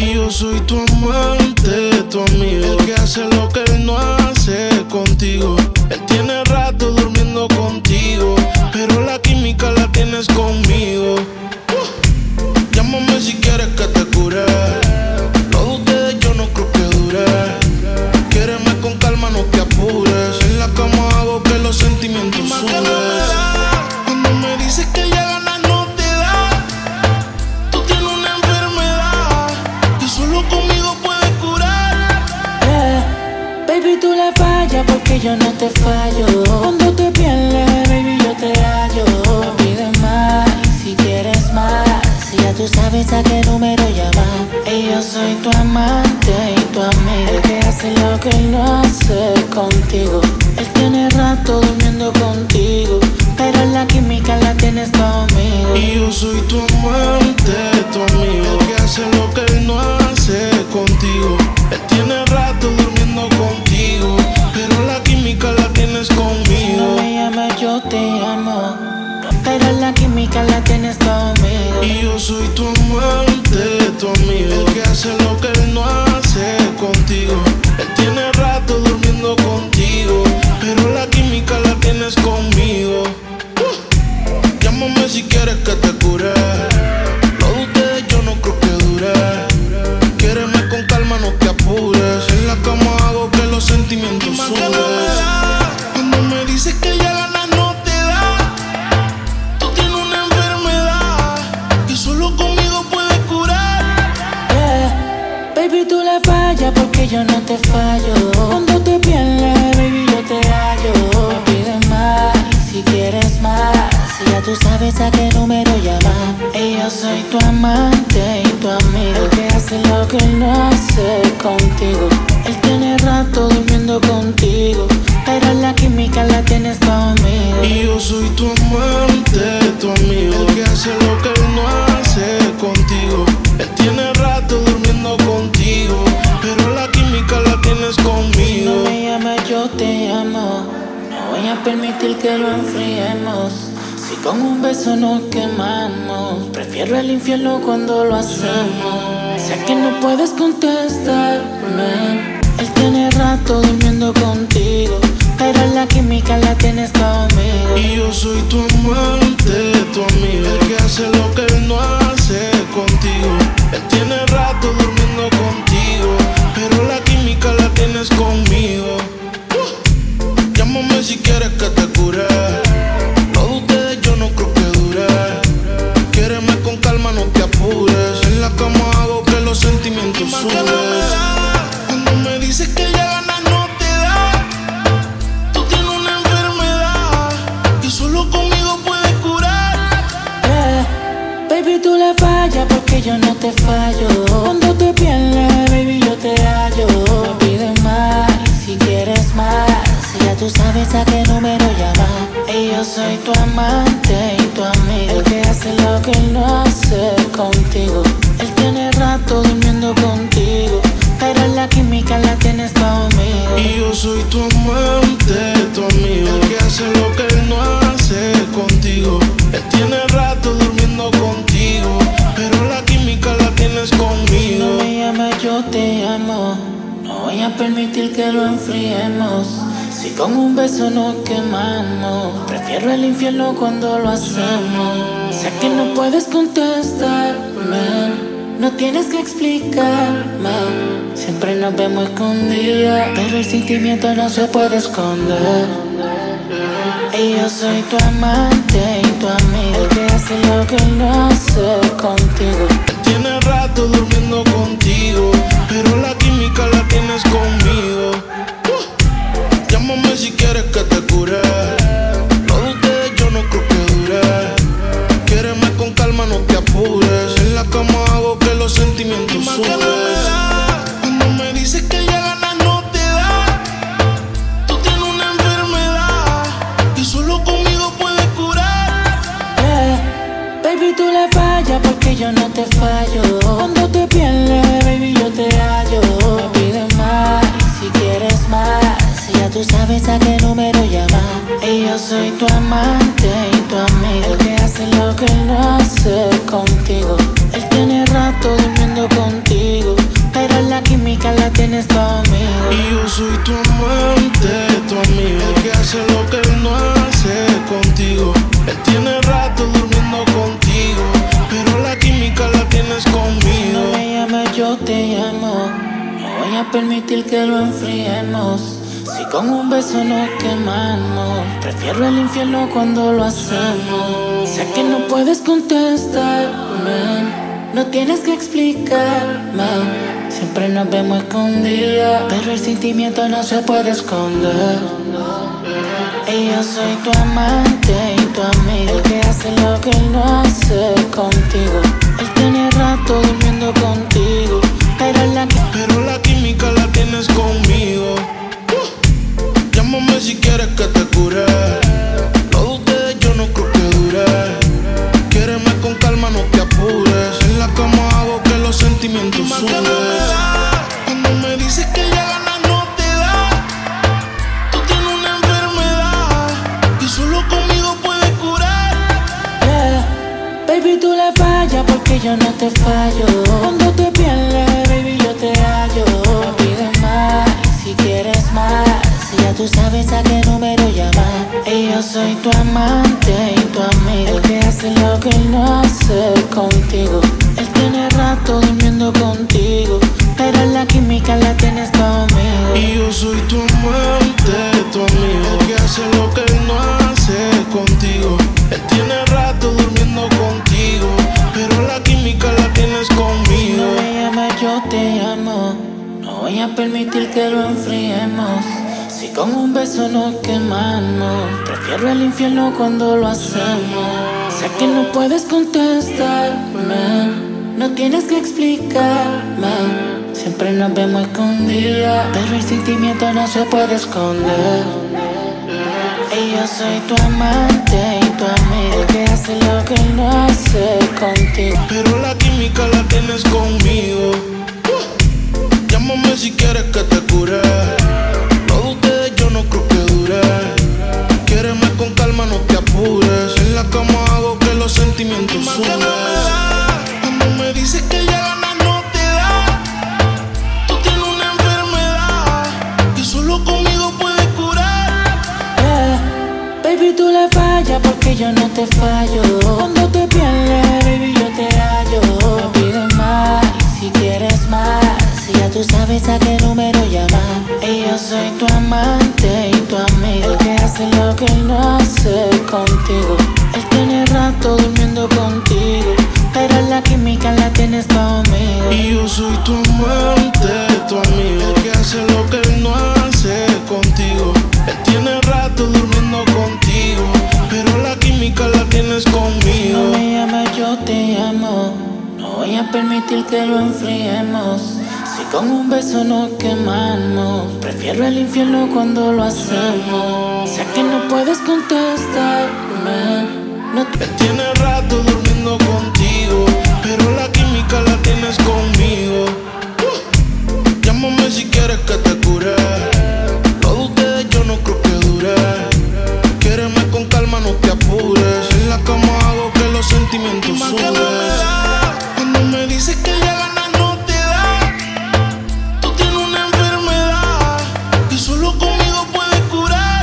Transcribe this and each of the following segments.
Y yo soy tu amante, tu amigo, el que hace lo que él no hace contigo. Él tiene rato durmiendo contigo, pero la química la tienes conmigo. Llámame si quieres que te cure. Lo de ustedes yo no creo que dure. Quiéreme con calma, no te apures. En la cama hago que los sentimientos suben. Cuando me dices que ya ganas no te da, tú tienes una enfermedad que solo conmigo puedes curar. Baby, tú le fallas porque yo no te fallo. Cuando te pierdes, baby, yo te hallo. Me pides más, si quieres más, ya tú sabes a qué número llamar. Y yo soy tu amante y tu amigo, el que hace lo que él no hace contigo. Él tiene rato durmiendo contigo, pero la química la tienes conmigo. Y yo soy tu amante, tu amigo, el que hace lo que él no hace contigo. Él tiene rato durmiendo contigo, pero la química la tienes conmigo. No me llames, yo te amo, pero la química la tienes conmigo. Y yo soy tu amante, tu amigo, el que hace lo que él no hace contigo. Él tiene rato durmiendo contigo, pero la química la tienes conmigo. Llámame si quieres que te cure. Lo de ustedes yo no creo que dure. Quiéreme con calma, no te apures. En la cama hago que los sentimientos suben. Cuando me dices que ya ganas no te da, tú tienes una enfermedad que solo conmigo puedes curar. Baby, tú le fallas porque yo no te fallo. Cuando te pierdes, baby, yo te hallo. Me pides más, si quieres más, ya tú sabes a qué número llamar. Y yo soy tu amante y tu amigo, el que hace lo que él no hace contigo. Él tiene rato durmiendo contigo, pero la química la tienes conmigo. Y yo soy tu amante, tu amigo, el que hace lo que él no hace contigo. Él tiene rato durmiendo contigo, pero la química la tienes conmigo. No me llames, yo te amo, no voy a permitir que lo enfriemos. Si con un beso nos quemamos, prefiero el infierno cuando lo hacemos. Sé que no puedes contestarme, él tiene rato durmiendo contigo, pero la química la tienes conmigo. Y yo soy tu amante, tu amigo, el que hace lo que él no hace contigo. Él tiene rato durmiendo contigo, pero la química la tienes conmigo. Llámame si quieres que te cure. Lo de ustedes yo no creo que dure. Quiéreme con calma, no te apures. En la cama hago que los sentimientos suben. Cuando me dices que ya ganas no te da, tú tienes una enfermedad que solo conmigo puedes curar. Baby, tú le fallas porque yo no te fallo. Cuando te pierdes, baby, yo te hallo. Me pides más, si quieres más, ya tú sabes a qué número llamar. Y yo soy tu amante y tu amigo, el que hace lo que él no hace contigo. Él tiene rato durmiendo contigo, pero la química la tienes conmigo. Y yo soy tu amante, tu amigo, el que hace lo que él no hace contigo. Él tiene rato durmiendo contigo, pero la química la tienes conmigo. No me llames, yo te amo, no voy a permitir que lo enfriemos. Si con un beso nos quemamos, prefiero el infierno cuando lo hacemos. Sé que no puedes contestarme, no tienes que explicarme. Siempre nos vemos escondidas, pero el sentimiento no se puede esconder. Y yo soy tu amante y tu amigo, el que hace lo que él no hace contigo. Él tiene rato durmiendo contigo, pero la química la tienes conmigo. Llámame si quieres que te cure. Lo de ustedes yo no creo que dure. Quiéreme con calma, no te apures. En la cama hago que los sentimientos suben. Cuando me dices que ya ganas no te da, tú tienes una enfermedad que solo conmigo puedes curar. Baby, tú le fallas porque yo no te fallo. Cuando te pierdes, baby, yo te hallo. Me pides más, si quieres más, ya tú sabes a qué número llamar. Y yo soy tu amante y tu amigo, el que hace lo que él no hace contigo. Él tiene rato durmiendo contigo, a permitir que lo enfriemos. Si con un beso nos quemamos, prefiero el infierno cuando lo hacemos. Sé que no puedes contestarme, no tienes que explicarme. Siempre nos vemos escondidas, pero el sentimiento no se puede esconder. Y yo soy tu amante y tu amigo, el que hace lo que él no hace contigo. Él tiene rato durmiendo contigo, pero la química la tienes conmigo. Llámame si quieres que te cure. Lo de ustedes yo no creo que dure. Quiéreme con calma, no te apures. En la cama hago que los sentimientos suben. Cuando me dices que ya ganas no te da. Tú tienes una enfermedad y solo conmigo puedes curar. Yeah. Baby, tú le fallas porque yo no te fallo. Cuando te pierdes, baby, yo te hallo. No pides más, si quieres más, ya tú sabes a qué número llamar. Y yo soy tu amante y tu amigo, el que hace lo que él no hace contigo. Él tiene rato durmiendo contigo, pero la química la tienes conmigo. Y yo soy tu amante, tu amigo, el que hace lo que él no hace contigo. Él tiene rato durmiendo contigo, pero la química la tienes conmigo. No me llames, yo te amo. No voy a permitir que lo enfriemos. Si con un beso nos quemamos, prefiero el infierno cuando lo hacemos. Sé que no puedes contestarme, no tienes que explicarme. Siempre nos vemos escondidas, pero el sentimiento no se puede esconder. Y yo soy tu amante y tu amigo, el que hace lo que él no hace contigo. Pero la química la tienes conmigo. Llámame si quieres que te cure. Lo de ustedes yo no creo que dure. Quiéreme con calma, no te apures. En la cama hago que los sentimientos suben. Cuando me dices que ya ganas no te da. Tú tienes una enfermedad que solo conmigo puedes curar. Baby, tú le fallas porque yo no te fallo. Cuando te pierdes, baby, yo te hallo. No pides más, si quieres más, ya tú sabes a qué número llamar. Y yo soy tu amante y tu amigo, el que hace lo que él no hace contigo. Él tiene rato durmiendo contigo, pero la química la tienes conmigo. Y yo soy tu amante, tu amigo, el que hace lo que él no hace contigo. Él tiene rato durmiendo contigo, pero la química la tienes conmigo. No me llames, yo te amo. No voy a permitir que lo enfriemos. Si con un beso nos quemamos, prefiero el infierno cuando lo hacemos. Sé que no puedes contestarme, no Él tiene rato durmiendo contigo, pero la química la tienes conmigo. Llámame si quieres que te cure. Lo de ustedes yo no creo que dure. Quiéreme con calma, no te apures. En la cama hago que los sentimientos suben. Cuando me dices que ya ganas no te da. Tú tienes una enfermedad que solo conmigo puedes curar.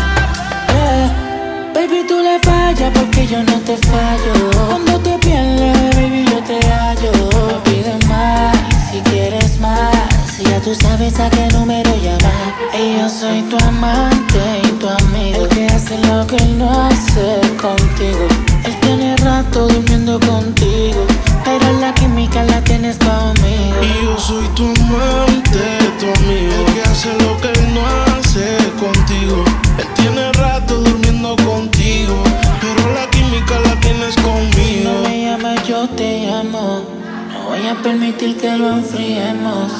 Baby, tú le fallas porque yo no te fallo. Cuando te pierdes, baby, yo te hallo. No pides más, si quieres más, ya tú sabes a qué número llamar. Y yo soy tu amante y tu amigo, el que hace lo que él no hace contigo. Él tiene rato durmiendo contigo, pero la química la tienes conmigo. Y yo soy tu amante, tu amigo, el que hace lo que él no hace contigo. Él tiene rato durmiendo contigo, pero la química la tienes conmigo. No me llames, yo te amo. No voy a permitir que lo enfriemos.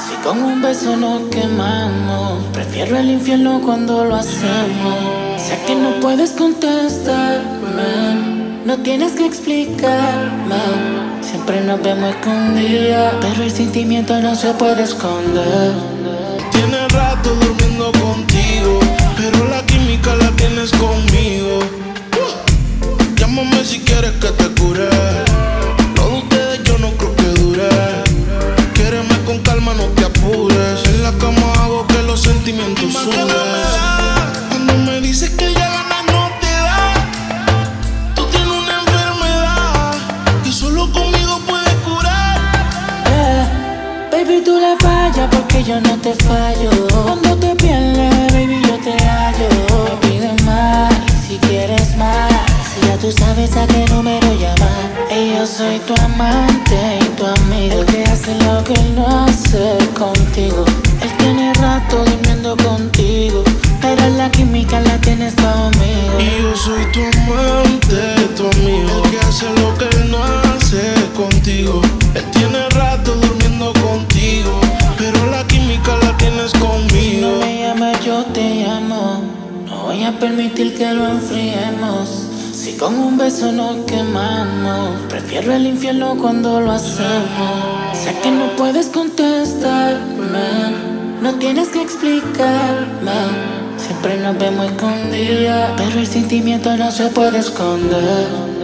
Si con un beso nos quemamos, prefiero el infierno cuando lo hacemos. Sé que no puedes contestarme, no tienes que explicarme. Siempre nos vemos escondidas, pero el sentimiento no se puede esconder. Tiene rato durmiendo contigo, pero la química la tienes conmigo. Llámame si quieres que te cure. Lo de ustedes yo no creo que dure. Quiéreme con calma, no te apures. En la cama hago que los sentimientos suben. Cuando me dices que ya ganas no te da. Tú tienes una enfermedad que solo conmigo puedes curar. Baby, tú le fallas porque yo no te fallo. Cuando te pierdes, baby, yo te hallo. Me pides más, si quieres más. Si ya tú sabes a qué número llamar. Y yo soy tu amante y tu amigo. El que hace lo que él no hace contigo. Él tiene rato durmiendo contigo, pero la química la tienes conmigo. Y yo soy tu amante, tu amigo. El que hace lo que él no hace contigo. Él tiene rato durmiendo contigo, pero la química la tienes conmigo. No me llames, yo te llamo. No voy a permitir que lo enfriemos. Si con un beso nos quemamos, prefiero el infierno cuando lo hacemos. Sé que no puedes contestarme, no tienes que explicarme. Siempre nos vemos escondidas, pero el sentimiento no se puede esconder.